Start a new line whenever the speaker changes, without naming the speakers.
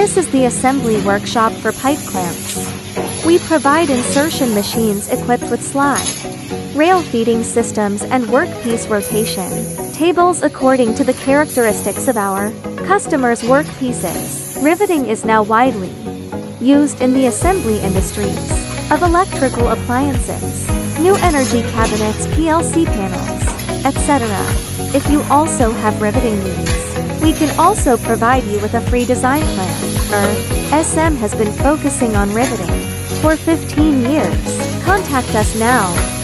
This is the assembly workshop for pipe clamps. We provide insertion machines equipped with slide, rail feeding systems and workpiece rotation tables according to the characteristics of our customers' workpieces. Riveting is now widely used in the assembly industries of electrical appliances, new energy cabinets, PLC panels, etc. If you also have riveting needs, we can also provide you with a free design plan. SM has been focusing on riveting for 15 years. Contact us now.